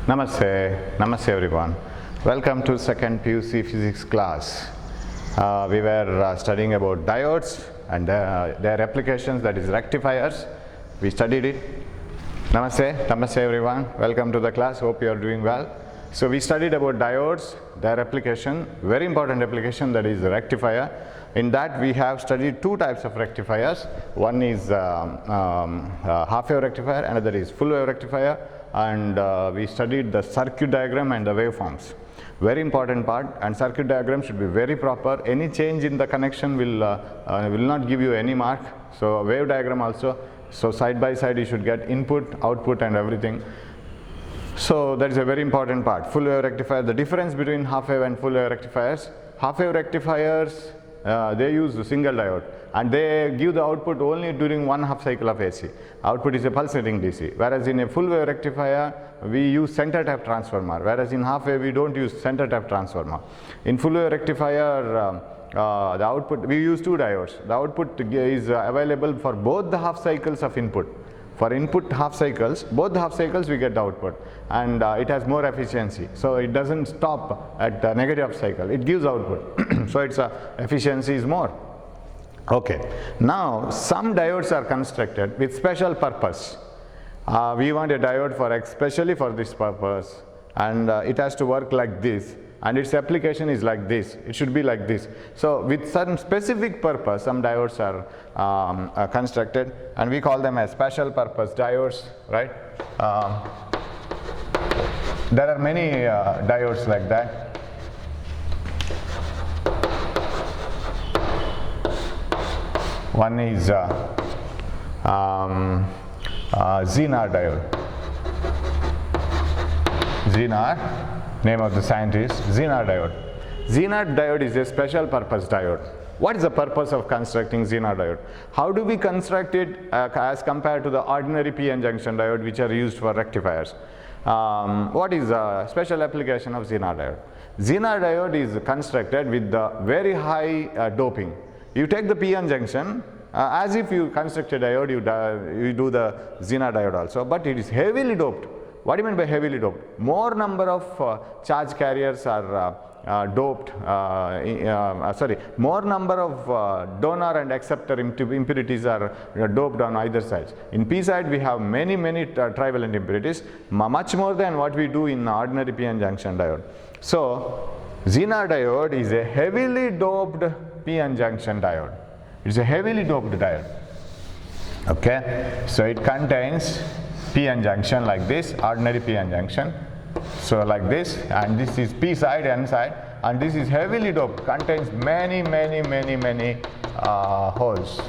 Namaste everyone. Welcome to second PUC physics class. We were studying about diodes and their applications, that is rectifiers. We studied it. Namaste everyone. Welcome to the class. Hope you are doing well. So we studied about diodes, their application, very important application, that is rectifier. In that we have studied two types of rectifiers. One is half wave rectifier, another is full wave rectifier, and we studied the circuit diagram and the waveforms. Very important part, and circuit diagram should be very proper. Any change in the connection will not give you any mark. So wave diagram also, so side by side you should get input, output and everything. So that is a very important part. Full wave rectifier, the difference between half wave and full wave rectifiers. Half wave rectifiers, they use a single diode and they give the output only during one half cycle of AC. Output is a pulsating DC. Whereas in a full wave rectifier, we use center tap transformer. Whereas in half wave, we don't use center tap transformer. In full wave rectifier, the output, we use two diodes. The output is available for both the half cycles of input. For input half cycles, both the half cycles we get the output, and it has more efficiency. So it doesn't stop at the negative cycle, it gives output. So its efficiency is more. Okay, now some diodes are constructed with special purpose. We want a diode for especially for this purpose, and it has to work like this, and its application is like this. It should be like this. So with some specific purpose, some diodes are constructed, and we call them as special purpose diodes, right? There are many diodes like that. One is Zener diode. Zener, name of the scientist, Zener diode. Zener diode is a special purpose diode. What is the purpose of constructing Zener diode? How do we construct it as compared to the ordinary PN junction diode which are used for rectifiers? What is the special application of Zener diode? Zener diode is constructed with the very high doping. You take the PN junction, as if you construct a diode, you do the Zener diode also, but it is heavily doped. What do you mean by heavily doped? More number of charge carriers are doped, more number of donor and acceptor impurities are doped on either sides. In P side we have many trivalent impurities, much more than what we do in ordinary PN junction diode. So Zener diode is a heavily doped PN junction diode. It is a heavily doped diode. Okay, so it contains PN junction like this, ordinary PN junction. So like this, and this is P side, N side, and this is heavily doped, contains many holes.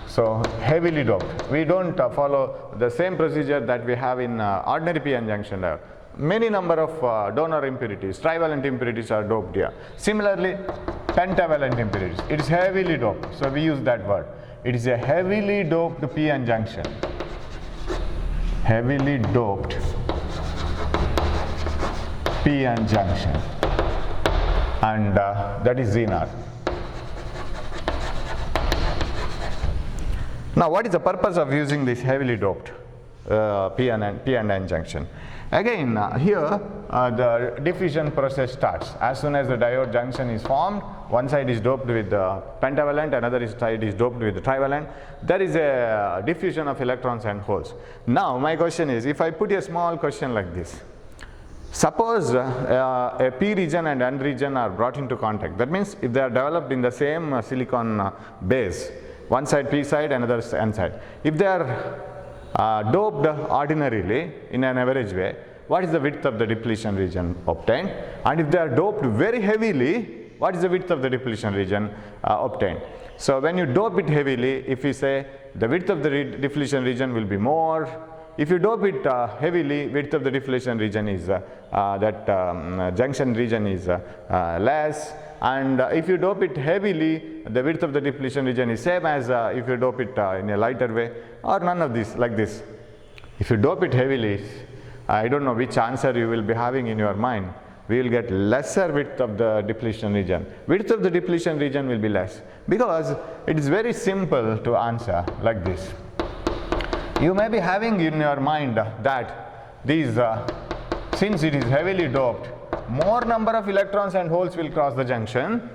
So heavily doped. We don't follow the same procedure that we have in ordinary PN junction diode. Many number of donor impurities, trivalent impurities are doped here. Similarly, pentavalent impurities, it is heavily doped. So we use that word. It is a heavily doped PN junction. Heavily doped PN junction, and that is Zener. Now what is the purpose of using this heavily doped PN junction? Again, here the diffusion process starts. As soon as the diode junction is formed, one side is doped with the pentavalent, another side is doped with the trivalent. There is a diffusion of electrons and holes. Now my question is, if I put a small question like this, suppose a P region and N region are brought into contact. That means if they are developed in the same silicon base, one side P side, another N side. If they are doped ordinarily in an average way, what is the width of the depletion region obtained? And if they are doped very heavily, what is the width of the depletion region obtained? So when you dope it heavily, if we say the width of the depletion region will be more. If you dope it heavily, width of the depletion region is junction region is less. And if you dope it heavily, the width of the depletion region is same as if you dope it in a lighter way, or none of this, like this. If you dope it heavily, I don't know which answer you will be having in your mind. We will get lesser width of the depletion region. Width of the depletion region will be less, because it is very simple to answer like this. You may be having in your mind that these since it is heavily doped, more number of electrons and holes will cross the junction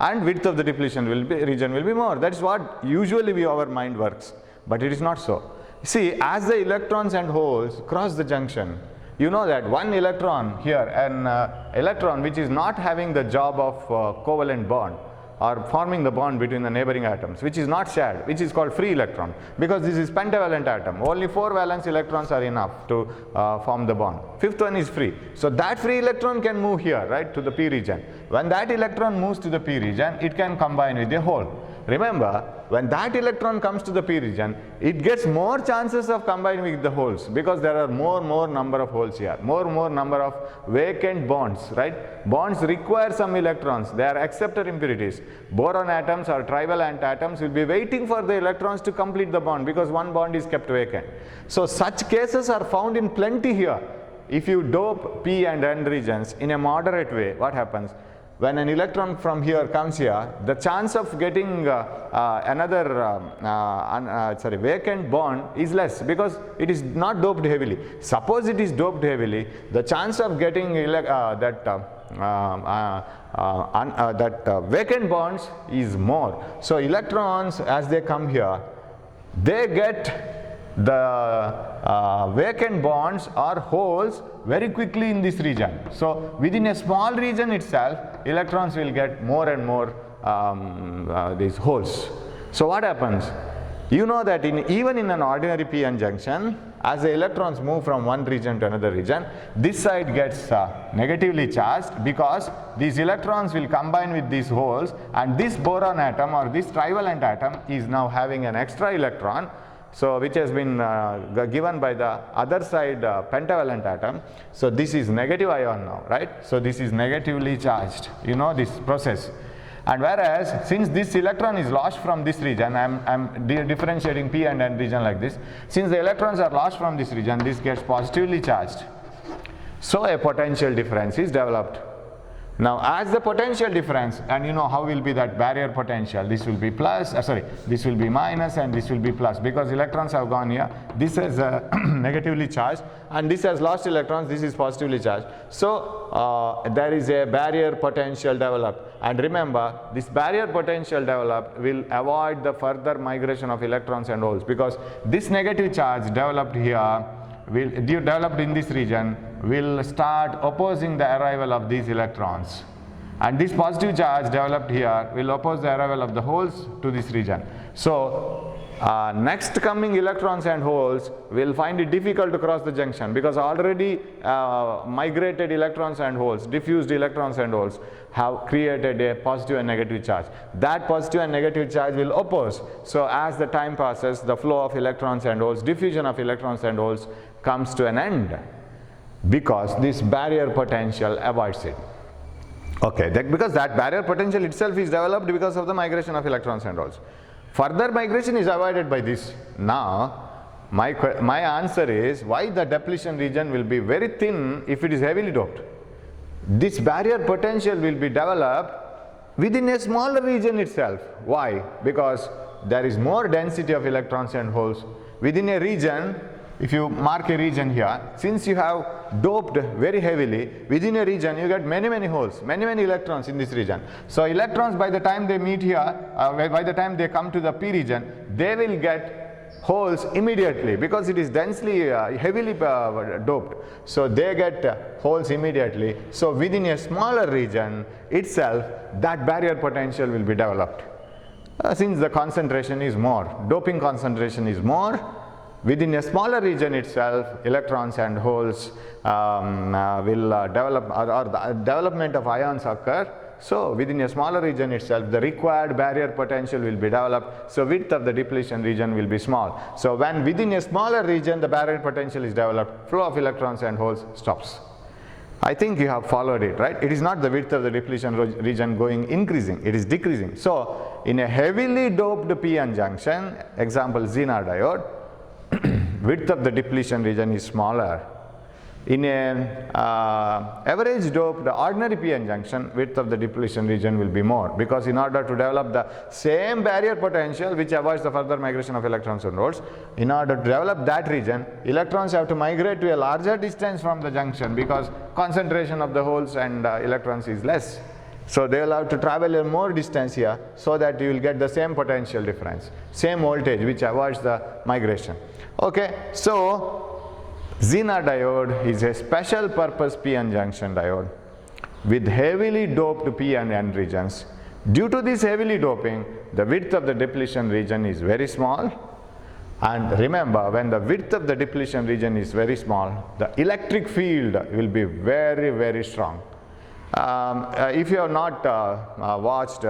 and width of the depletion region will be more. That is what usually our mind works, but it is not so. See, as the electrons and holes cross the junction, you know that one electron here, an electron which is not having the job of covalent bond or forming the bond between the neighboring atoms, which is not shared, which is called free electron, because this is pentavalent atom. Only 4 valence electrons are enough to form the bond. 5th one is free. So that free electron can move here, right, to the p region. When that electron moves to the p region, it can combine with the hole. Remember, when that electron comes to the p region, it gets more chances of combining with the holes, because there are more number of holes here, more number of vacant bonds, right? Bonds require some electrons. They are acceptor impurities. Boron atoms or trivalent atoms will be waiting for the electrons to complete the bond, because one bond is kept vacant. So such cases are found in plenty here. If you dope p and n regions in a moderate way, what happens? When an electron from here comes here, the chance of getting another vacant bond is less, because it is not doped heavily. Suppose it is doped heavily, the chance of getting vacant bonds is more. So electrons, as they come here, they get the vacant bonds or holes very quickly in this region. So within a small region itself, electrons will get more and more these holes. So what happens? You know that even in an ordinary p-n junction, as the electrons move from one region to another region, this side gets negatively charged, because these electrons will combine with these holes, and this boron atom or this trivalent atom is now having an extra electron, so which has been given by the other side pentavalent atom. So this is negative ion now, right? So this is negatively charged, you know this process. And whereas, since this electron is lost from this region, I'm differentiating p and n region like this. Since the electrons are lost from this region, this gets positively charged. So a potential difference is developed. Now as the potential difference, and you know how will be that barrier potential, this will be plus, this will be minus and this will be plus, because electrons have gone here, this is negatively charged and this has lost electrons, this is positively charged. So there is a barrier potential developed, and remember, this barrier potential developed will avoid the further migration of electrons and holes, because this negative charge developed here, developed in this region, will start opposing the arrival of these electrons, and this positive charge developed here will oppose the arrival of the holes to this region. So next coming electrons and holes will find it difficult to cross the junction, because already migrated electrons and holes, diffused electrons and holes have created a positive and negative charge. That positive and negative charge will oppose. So as the time passes, the flow of electrons and holes, diffusion of electrons and holes comes to an end, because this barrier potential avoids it. Okay, because that barrier potential itself is developed because of the migration of electrons and holes. Further migration is avoided by this. Now my answer is, why the depletion region will be very thin if it is heavily doped. This barrier potential will be developed within a smaller region itself. Why? Because there is more density of electrons and holes within a region. If you mark a region here, since you have doped very heavily, within a region you get many holes, many electrons in this region. So electrons, by the time they meet here, by the time they come to the p region, they will get holes immediately, because it is densely, heavily doped. So they get holes immediately. So within a smaller region itself, that barrier potential will be developed. Since the concentration is more, doping concentration is more, within a smaller region itself, electrons and holes will develop, or the development of ions occur. So within a smaller region itself, the required barrier potential will be developed. So width of the depletion region will be small. So when within a smaller region the barrier potential is developed, flow of electrons and holes stops. I think you have followed it, right? It is not the width of the depletion region increasing, it is decreasing. So in a heavily doped p-n junction, example Zener diode, width of the depletion region is smaller, In an average dope, the ordinary p-n junction, width of the depletion region will be more, because in order to develop the same barrier potential which avoids the further migration of electrons and holes, in order to develop that region, electrons have to migrate to a larger distance from the junction, because concentration of the holes and electrons is less. So they will have to travel a more distance here, so that you will get the same potential difference, same voltage which avoids the migration. Okay, so Zener diode is a special purpose p-n junction diode with heavily doped p and n regions. Due to this heavily doping, the width of the depletion region is very small. And remember, when the width of the depletion region is very small, the electric field will be very, very strong. If you have not watched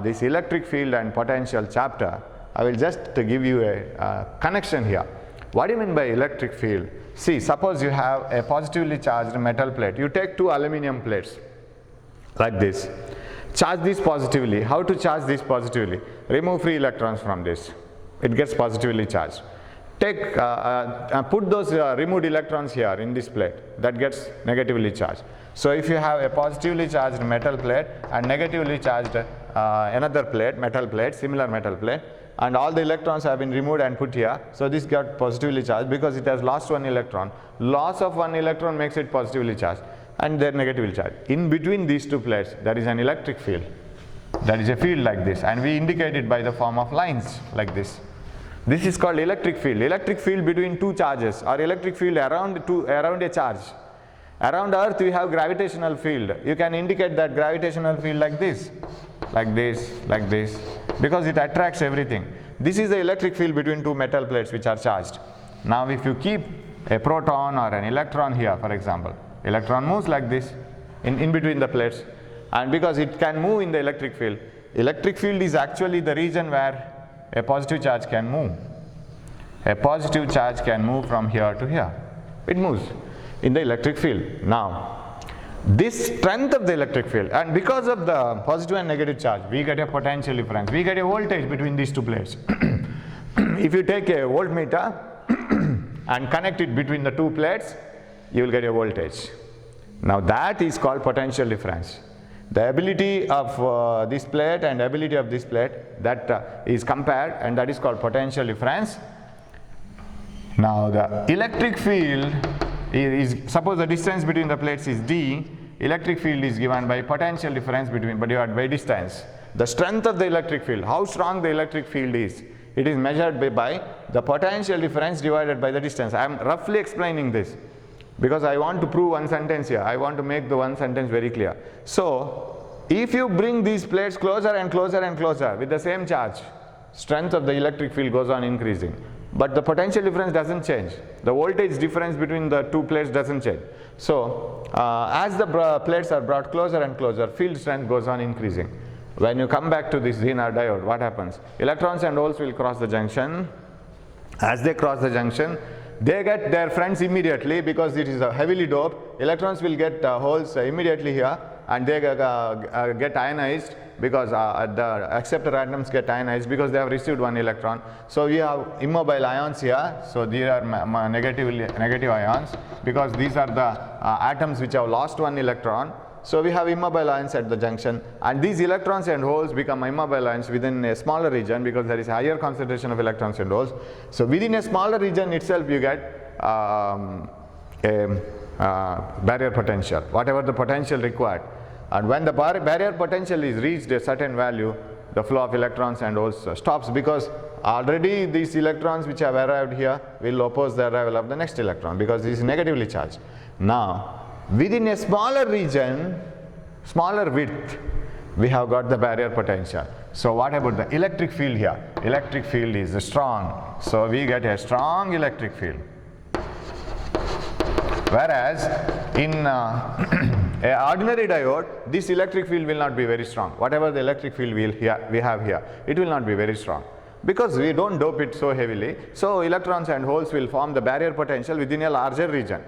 this electric field and potential chapter, I will just give you a connection here. What do you mean by electric field? See, suppose you have a positively charged metal plate. You take two aluminum plates like this. Charge this positively. How to charge this positively? Remove free electrons from this. It gets positively charged. Take, put those removed electrons here in this plate. That gets negatively charged. So if you have a positively charged metal plate and negatively charged another plate, metal plate, similar metal plate, and all the electrons have been removed and put here, so this got positively charged because it has lost one electron. Loss of one electron makes it positively charged, and they're negatively charged. In between these two plates, there is an electric field. That is a field like this, and we indicate it by the form of lines like this. This is called electric field. Electric field between two charges, or electric field around a charge. Around Earth we have gravitational field. You can indicate that gravitational field like this, like this, like this, because it attracts everything. This is the electric field between two metal plates which are charged. Now if you keep a proton or an electron here, for example, electron moves like this in between the plates, and because it can move in the electric field is actually the region where a positive charge can move. A positive charge can move from here to here. It moves in the electric field. Now, this strength of the electric field, and because of the positive and negative charge, we get a potential difference. We get a voltage between these two plates. If you take a voltmeter and connect it between the two plates, you will get a voltage. Now that is called potential difference. The ability of this plate and ability of this plate, that is compared, and that is called potential difference. Now the electric field is, suppose the distance between the plates is d, electric field is given by potential difference divided by distance. The strength of the electric field, how strong the electric field is, it is measured by the potential difference divided by the distance. I am roughly explaining this because I want to prove one sentence here. I want to make the one sentence very clear. So if you bring these plates closer and closer and closer with the same charge, strength of the electric field goes on increasing, but the potential difference doesn't change. The voltage difference between the two plates doesn't change. So as the plates are brought closer and closer, field strength goes on increasing. When you come back to this Zener diode, what happens? Electrons and holes will cross the junction. As they cross the junction, they get their friends immediately because it is heavily doped. Electrons will get holes immediately here, and they get ionized because the acceptor atoms get ionized because they have received one electron. So we have immobile ions here. So these are negative ions because these are the atoms which have lost one electron. So we have immobile ions at the junction, and these electrons and holes become immobile ions within a smaller region because there is a higher concentration of electrons and holes. So within a smaller region itself you get a barrier potential, whatever the potential required. And when the barrier potential is reached a certain value, the flow of electrons and holes stops because already these electrons which have arrived here will oppose the arrival of the next electron because this is negatively charged. Now, within a smaller region, smaller width, we have got the barrier potential. So what about the electric field here? Electric field is strong. So we get a strong electric field. Whereas in an ordinary diode, this electric field will not be very strong. Whatever the electric field we have here, it will not be very strong because we don't dope it so heavily. So electrons and holes will form the barrier potential within a larger region,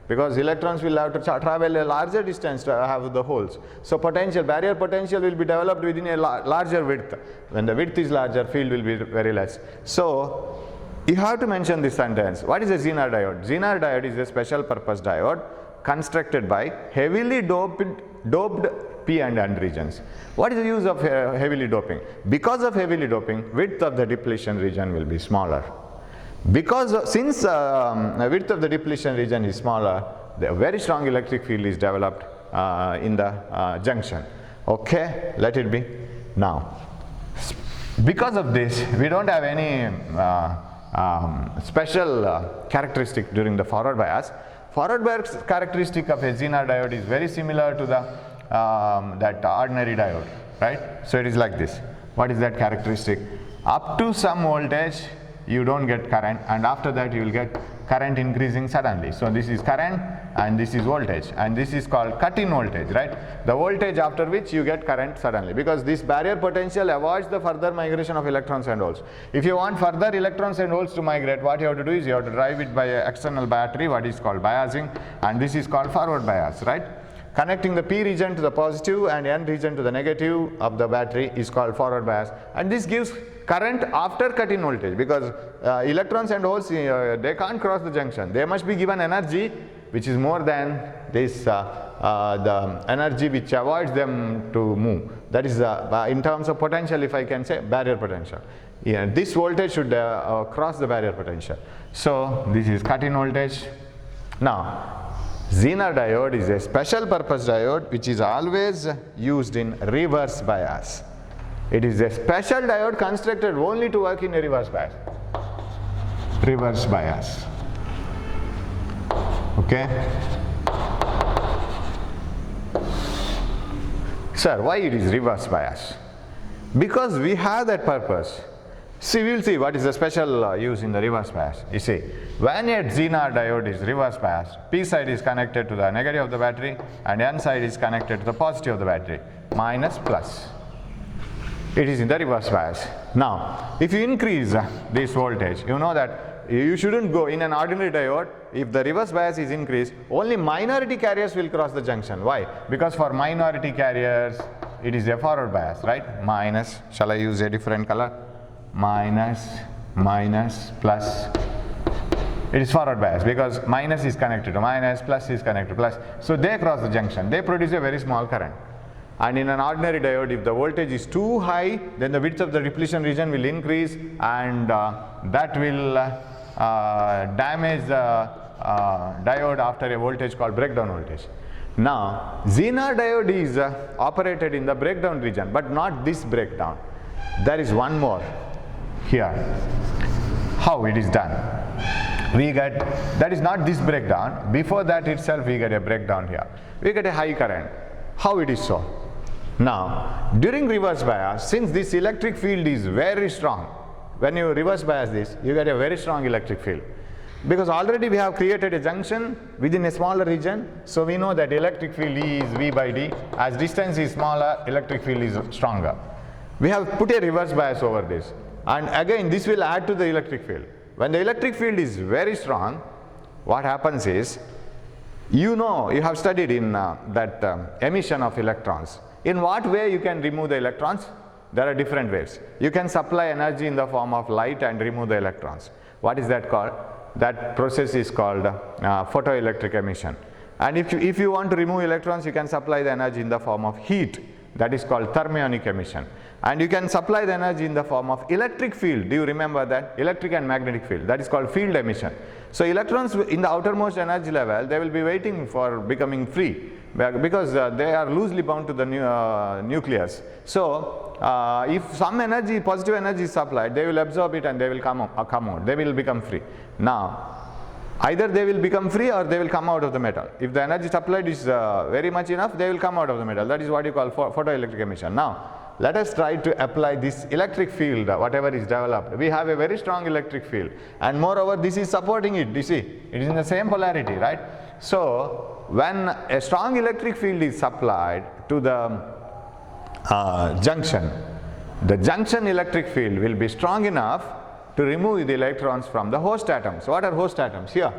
because electrons will have to travel a larger distance to have the holes. So barrier potential will be developed within a larger width. When the width is larger, field will be very less. So you have to mention this sentence. What is a Zener diode? Zener diode is a special purpose diode constructed by heavily doped p and n regions. What is the use of heavily doping? Because of heavily doping, width of the depletion region will be smaller. Since width of the depletion region is smaller, the very strong electric field is developed in the junction. Okay, let it be. Now, because of this, we don't have any special characteristic during the forward bias. Forward bias characteristic of a Zener diode is very similar to the that ordinary diode, right? So it is like this. What is that characteristic? Up to some voltage, you don't get current, and after that you will get current increasing suddenly. So this is current and this is voltage, and this is called cut-in voltage, right? The voltage after which you get current suddenly, because this barrier potential avoids the further migration of electrons and holes. If you want further electrons and holes to migrate, what you have to do is you have to drive it by an external battery, what is called biasing, and this is called forward bias, right? Connecting the P region to the positive and N region to the negative of the battery is called forward bias, and this gives current after cut-in voltage, because electrons and holes, they can't cross the junction. They must be given energy which is more than this the energy which avoids them to move. That is in terms of potential, if I can say, barrier potential. Yeah, this voltage should cross the barrier potential. So this is cut-in voltage. Now, Zener diode is a special purpose diode which is always used in reverse bias. It is a special diode constructed only to work in a reverse bias. Reverse bias. Okay. Sir, why it is reverse bias? Because we have that purpose. See, we will see what is the special use in the reverse bias. You see, when a Zener diode is reverse bias, P side is connected to the negative of the battery and N side is connected to the positive of the battery, minus plus. It is in the reverse bias. Now, if you increase this voltage, you know that you shouldn't go in an ordinary diode. If the reverse bias is increased, only minority carriers will cross the junction. Why? Because for minority carriers, it is a forward bias, right? Minus, shall I use a different color? Minus, minus, plus. It is forward bias because minus is connected to minus, plus is connected to plus. So they cross the junction. They produce a very small current. And in an ordinary diode, if the voltage is too high, then the width of the depletion region will increase, and that will damage the diode after a voltage called breakdown voltage. Now, Zener diode is operated in the breakdown region, but not this breakdown. There is one more here. How it is done? We get, that is not this breakdown. Before that itself, we get a breakdown here. We get a high current. How it is so? Now, during reverse bias, since this electric field is very strong, when you reverse bias this, you get a very strong electric field. Because already we have created a junction within a smaller region, so we know that electric field E is V by D. As distance is smaller, electric field is stronger. We have put a reverse bias over this, and again this will add to the electric field. When the electric field is very strong, what happens is, you know, you have studied in that emission of electrons. In what way you can remove the electrons? There are different ways. You can supply energy in the form of light and remove the electrons. What is that called? That process is called photoelectric emission. And if you want to remove electrons, you can supply the energy in the form of heat. That is called thermionic emission. And you can supply the energy in the form of electric field. Do you remember that? Electric and magnetic field. That is called field emission. So electrons in the outermost energy level, they will be waiting for becoming free, because they are loosely bound to the nucleus. So if some energy, positive energy is supplied, they will absorb it and they will come out. They will become free. Now, either they will become free or they will come out of the metal. If the energy supplied is very much enough, they will come out of the metal. That is what you call photoelectric emission. Now, let us try to apply this electric field, whatever is developed. We have a very strong electric field, and moreover this is supporting it. You see, it is in the same polarity, right? So when a strong electric field is supplied to the junction, the junction electric field will be strong enough to remove the electrons from the host atoms. What are host atoms? Here,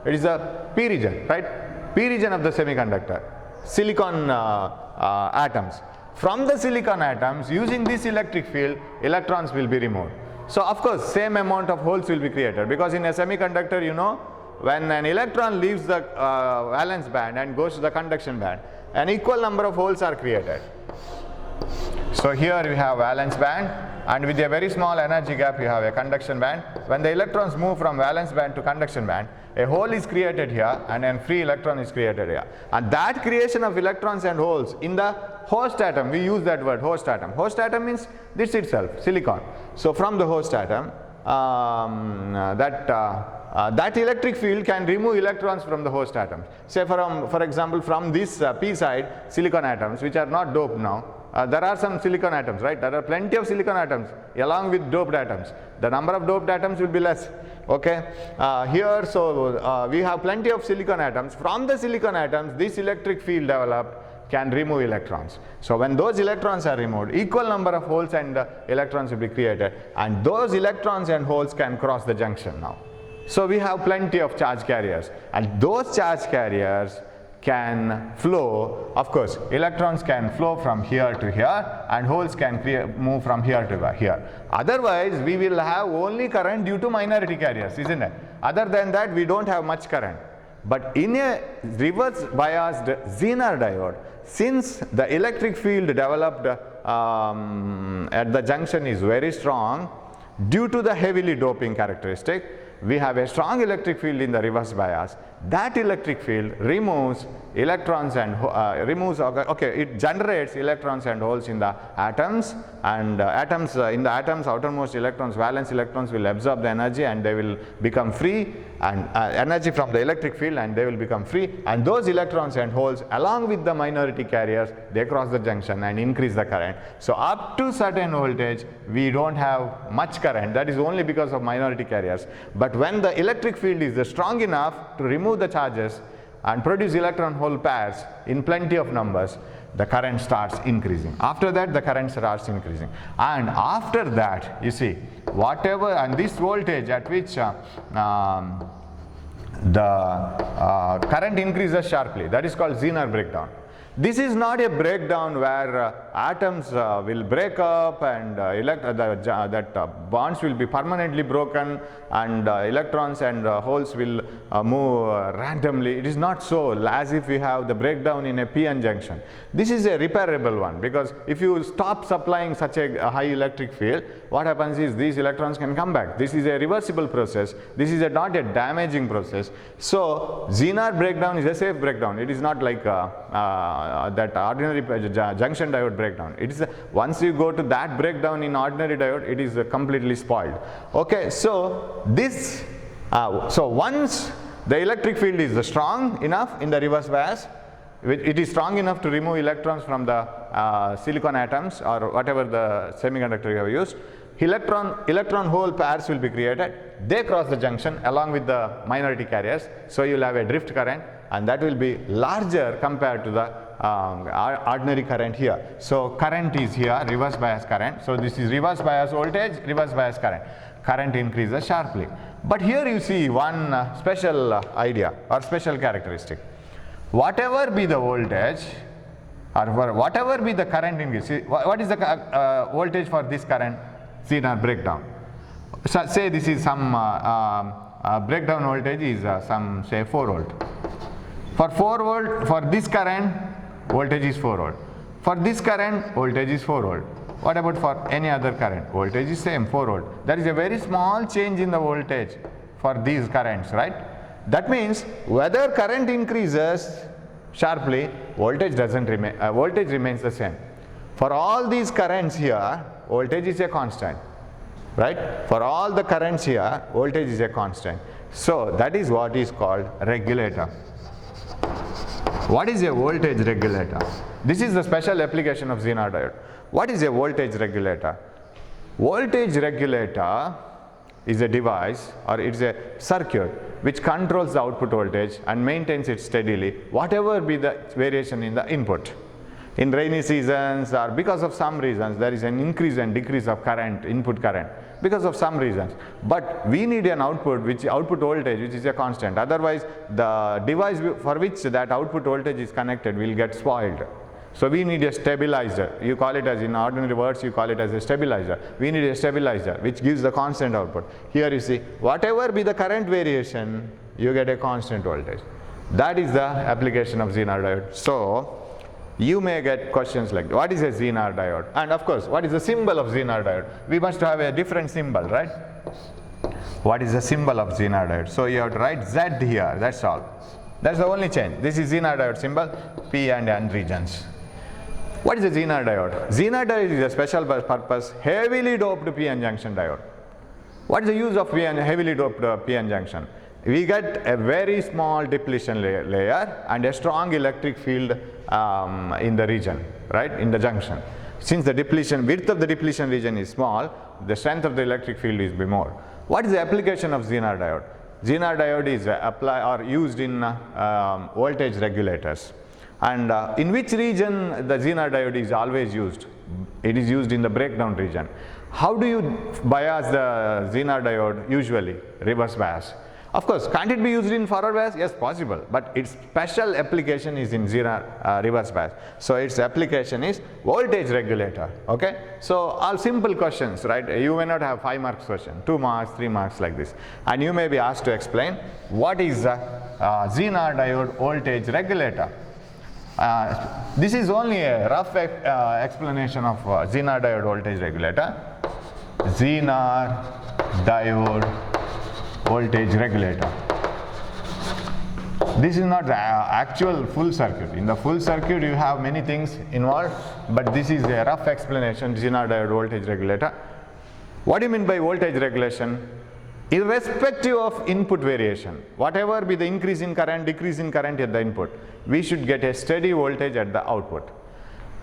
it is the P region, right? P region of the semiconductor, silicon atoms. From the silicon atoms, using this electric field, electrons will be removed. So of course same amount of holes will be created, because in a semiconductor, you know, when an electron leaves the valence band and goes to the conduction band, an equal number of holes are created. So here we have valence band, and with a very small energy gap you have a conduction band. When the electrons move from valence band to conduction band, a hole is created here and a free electron is created here. And that creation of electrons and holes in the host atom, we use that word host atom. Host atom means this itself, silicon. So from the host atom, that electric field can remove electrons from the host atoms. Say for example, from this p side silicon atoms, which are not doped now, there are some silicon atoms, right? There are plenty of silicon atoms along with doped atoms. The number of doped atoms will be less. Okay, here, so we have plenty of silicon atoms. From the silicon atoms, this electric field developed can remove electrons. So when those electrons are removed, equal number of holes and electrons will be created, and those electrons and holes can cross the junction now. So we have plenty of charge carriers, and those charge carriers can flow. Of course, electrons can flow from here to here, and holes can move from here to here. Otherwise, we will have only current due to minority carriers, isn't it? Other than that, we don't have much current. But in a reverse biased Zener diode, since the electric field developed at the junction is very strong, due to the heavily doping characteristic, we have a strong electric field in the reverse bias. That electric field removes electrons and it generates electrons and holes in the atoms, and in the atoms, outermost electrons, valence electrons will absorb the energy and they will become free, and energy from the electric field, and they will become free, and those electrons and holes along with the minority carriers, they cross the junction and increase the current. So up to certain voltage we don't have much current. That is only because of minority carriers. But when the electric field is strong enough to remove the charges and produce electron hole pairs in plenty of numbers, the current starts increasing. After that, the current starts increasing, and after that, you see, whatever, and this voltage at which the current increases sharply, that is called Zener breakdown. This is not a breakdown where atoms will break up and bonds will be permanently broken, and electrons and holes will move randomly. It is not so, as if we have the breakdown in a p-n junction. This is a repairable one, because if you stop supplying such a high electric field, what happens is these electrons can come back. This is a reversible process. This is not a damaging process. So Zener breakdown is a safe breakdown. It is not like that ordinary junction diode breakdown. It is once you go to that breakdown in ordinary diode, it is completely spoiled. Okay, so this so once the electric field is strong enough in the reverse bias, it is strong enough to remove electrons from the silicon atoms or whatever the semiconductor you have used, electron hole pairs will be created. They cross the junction along with the minority carriers, so you will have a drift current, and that will be larger compared to the ordinary current here. So current is here, reverse bias current. So this is reverse bias voltage, reverse bias current. Current increases sharply. But here you see one special idea or special characteristic. Whatever be the voltage, or whatever be the current increase, see, what is the voltage for this current Zener breakdown? So say this is some breakdown voltage is some, say, 4 volt. For 4 volt, for this current, voltage is 4 volt. For this current, voltage is 4 volt. What about for any other current? Voltage is same, 4 volt. There is a very small change in the voltage for these currents, right? That means whether current increases sharply, voltage remains the same. For all these currents here, voltage is a constant, right? For all the currents here, voltage is a constant. So that is what is called regulator. What is a voltage regulator? This is the special application of Zener diode. What is a voltage regulator? Voltage regulator is a device, or it is a circuit which controls the output voltage and maintains it steadily, whatever be the variation in the input. In rainy seasons, or because of some reasons, there is an increase and decrease of current, input current, because of some reasons. But we need an output voltage which is a constant. Otherwise, the device for which that output voltage is connected will get spoiled. So we need a stabilizer. You call it as, in ordinary words, you call it as a stabilizer. We need a stabilizer which gives the constant output. Here you see, whatever be the current variation, you get a constant voltage. That is the application of Zener diode. So you may get questions like, what is a Zener diode? And of course, what is the symbol of Zener diode? We must have a different symbol, right? What is the symbol of Zener diode? So you have to write Z here, that's all. That's the only change. This is Zener diode symbol, P and N regions. What is a Zener diode? Zener diode is a special purpose heavily doped p-n junction diode. What is the use of heavily doped p-n junction? We get a very small depletion layer and a strong electric field in the region, right, in the junction. Since the depletion, width of the depletion region is small, the strength of the electric field is more. What is the application of Zener diode? Zener diode is used in voltage regulators. And in which region the Zener diode is always used? It is used in the breakdown region. How do you bias the Zener diode usually? Reverse bias. Of course, can't it be used in forward bias? Yes, possible, but its special application is in Zener reverse bias. So its application is voltage regulator, okay? So all simple questions, right? You may not have 5 marks question, 2 marks, 3 marks like this. And you may be asked to explain what is a Zener diode voltage regulator. This is only a rough explanation of Zener diode voltage regulator. Zener diode voltage regulator. This is not the actual full circuit. In the full circuit you have many things involved, but this is a rough explanation, Zener diode voltage regulator. What do you mean by voltage regulation? Irrespective of input variation, whatever be the increase in current, decrease in current at the input, we should get a steady voltage at the output.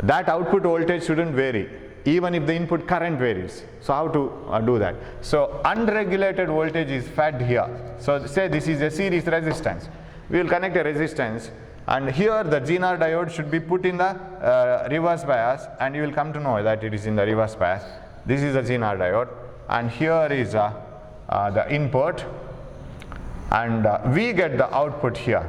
That output voltage shouldn't vary, even if the input current varies. So how to do that? So unregulated voltage is fed here. So say this is a series resistance. We will connect a resistance, and here the Zener diode should be put in the reverse bias, and you will come to know that it is in the reverse bias. This is the Zener diode, and here is the input, and we get the output here.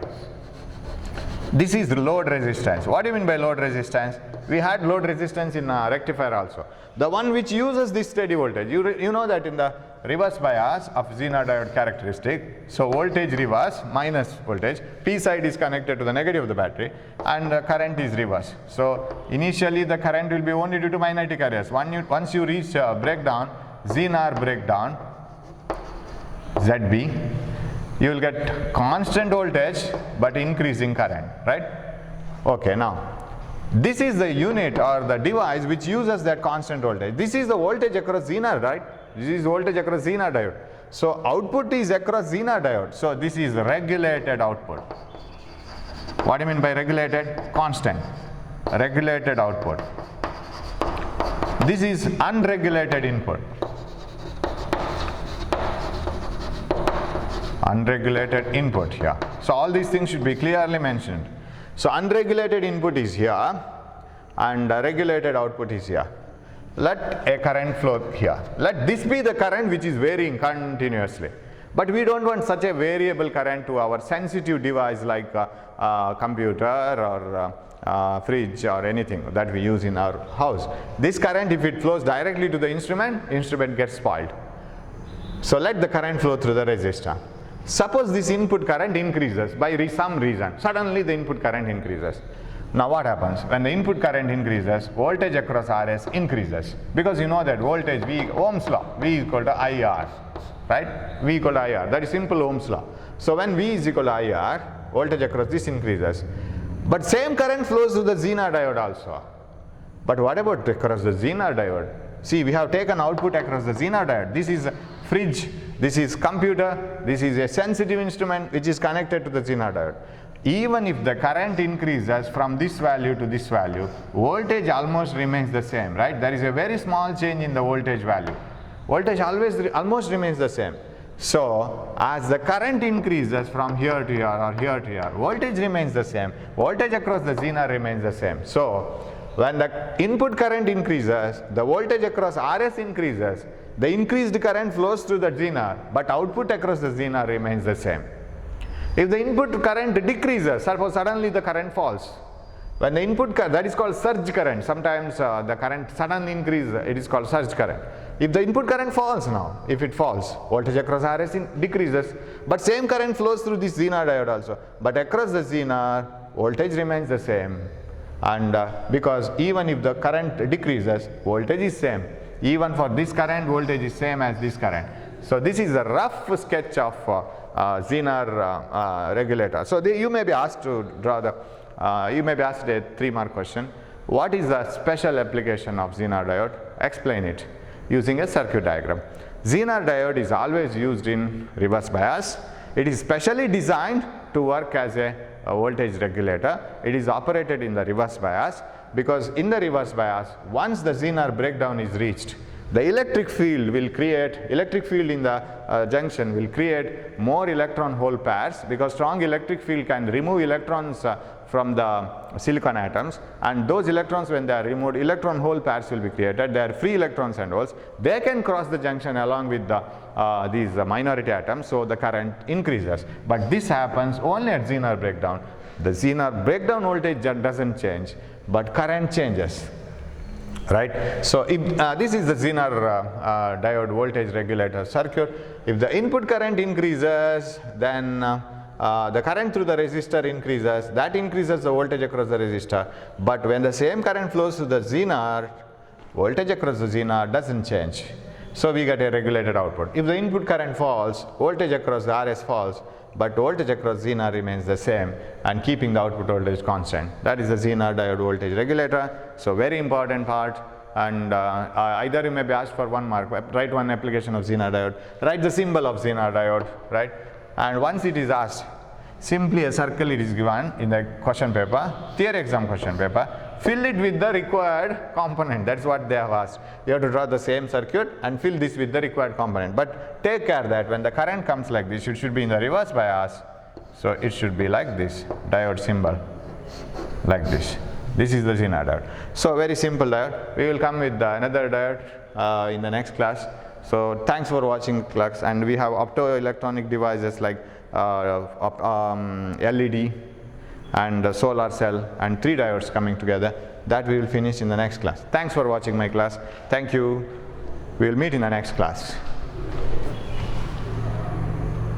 This is the load resistance. What do you mean by load resistance? We had load resistance in rectifier also. The one which uses this steady voltage. You know that in the reverse bias of Zener diode characteristic, so voltage reverse minus voltage, P side is connected to the negative of the battery, and current is reverse. So initially the current will be only due to magnetic areas. Once you reach breakdown, Zener breakdown, ZB, you will get constant voltage but increasing current, right? Okay, now this is the unit or the device which uses that constant voltage. This is the voltage across Zener, right? This is voltage across Zener diode. So output is across Zener diode. So this is regulated output. What do you mean by regulated? Constant. Regulated output. This is unregulated input. Unregulated input here. So all these things should be clearly mentioned. So unregulated input is here and regulated output is here. Let a current flow here. Let this be the current which is varying continuously. But we don't want such a variable current to our sensitive device like a computer or fridge or anything that we use in our house. This current, if it flows directly to the instrument gets spoiled. So let the current flow through the resistor. Suppose this input current increases by some reason. Suddenly the input current increases. Now what happens? When the input current increases, voltage across RS increases. Because you know that voltage, Ohm's law, V equal to IR. Right? V equal to IR. That is simple Ohm's law. So when V is equal to IR, voltage across this increases. But same current flows to the Zener diode also. But what about across the Zener diode? See, we have taken output across the Zener diode. This is fridge, this is computer, this is a sensitive instrument which is connected to the Zener diode. Even if the current increases from this value to this value, voltage almost remains the same, right? There is a very small change in the voltage value. Voltage almost remains the same. So as the current increases from here to here or here to here, voltage remains the same. Voltage across the Zener remains the same. So when the input current increases, the voltage across RS increases, the increased current flows through the Zener, but output across the Zener remains the same. If the input current decreases, suppose suddenly the current falls, When the input current, that is called surge current. Sometimes the current sudden increase, it is called surge current. If the input current falls now, if it falls, voltage across RS decreases, but same current flows through this Zener diode also. But across the Zener, voltage remains the same. And because even if the current decreases, voltage is same. Even for this current, voltage is same as this current. So this is a rough sketch of Zener regulator. So you may be asked to draw the, you may be asked a 3-mark question. What is the special application of Zener diode? Explain it using a circuit diagram. Zener diode is always used in reverse bias. It is specially designed to work as a voltage regulator. It is operated in the reverse bias because in the reverse bias, once the Zener breakdown is reached, the electric field will create, electric field in the junction will create more electron hole pairs because strong electric field can remove electrons from the silicon atoms, and those electrons, when they are removed, electron hole pairs will be created. They are free electrons and holes. They can cross the junction along with the, these minority atoms, so the current increases. But this happens only at Zener breakdown. The Zener breakdown voltage doesn't change, but current changes. Right. So if, this is the Zener diode voltage regulator circuit. If the input current increases, then the current through the resistor increases. That increases the voltage across the resistor. But when the same current flows through the Zener, voltage across the Zener doesn't change. So we get a regulated output. If the input current falls, voltage across the RS falls, but voltage across Zener remains the same and keeping the output voltage constant. That is the Zener diode voltage regulator. So very important part, and either you may be asked for 1 mark, write one application of Zener diode, write the symbol of Zener diode, right? And once it is asked, simply a circle it is given in the question paper, theory exam question paper, fill it with the required component. That's what they have asked. You have to draw the same circuit and fill this with the required component. But take care that when the current comes like this, it should be in the reverse bias. So it should be like this, diode symbol, like this. This is the Zener diode. So very simple diode. We will come with another diode in the next class. So thanks for watching class, and we have optoelectronic devices like LED and solar cell and 3 diodes coming together. That we will finish in the next class. Thanks for watching my class. Thank you. We will meet in the next class.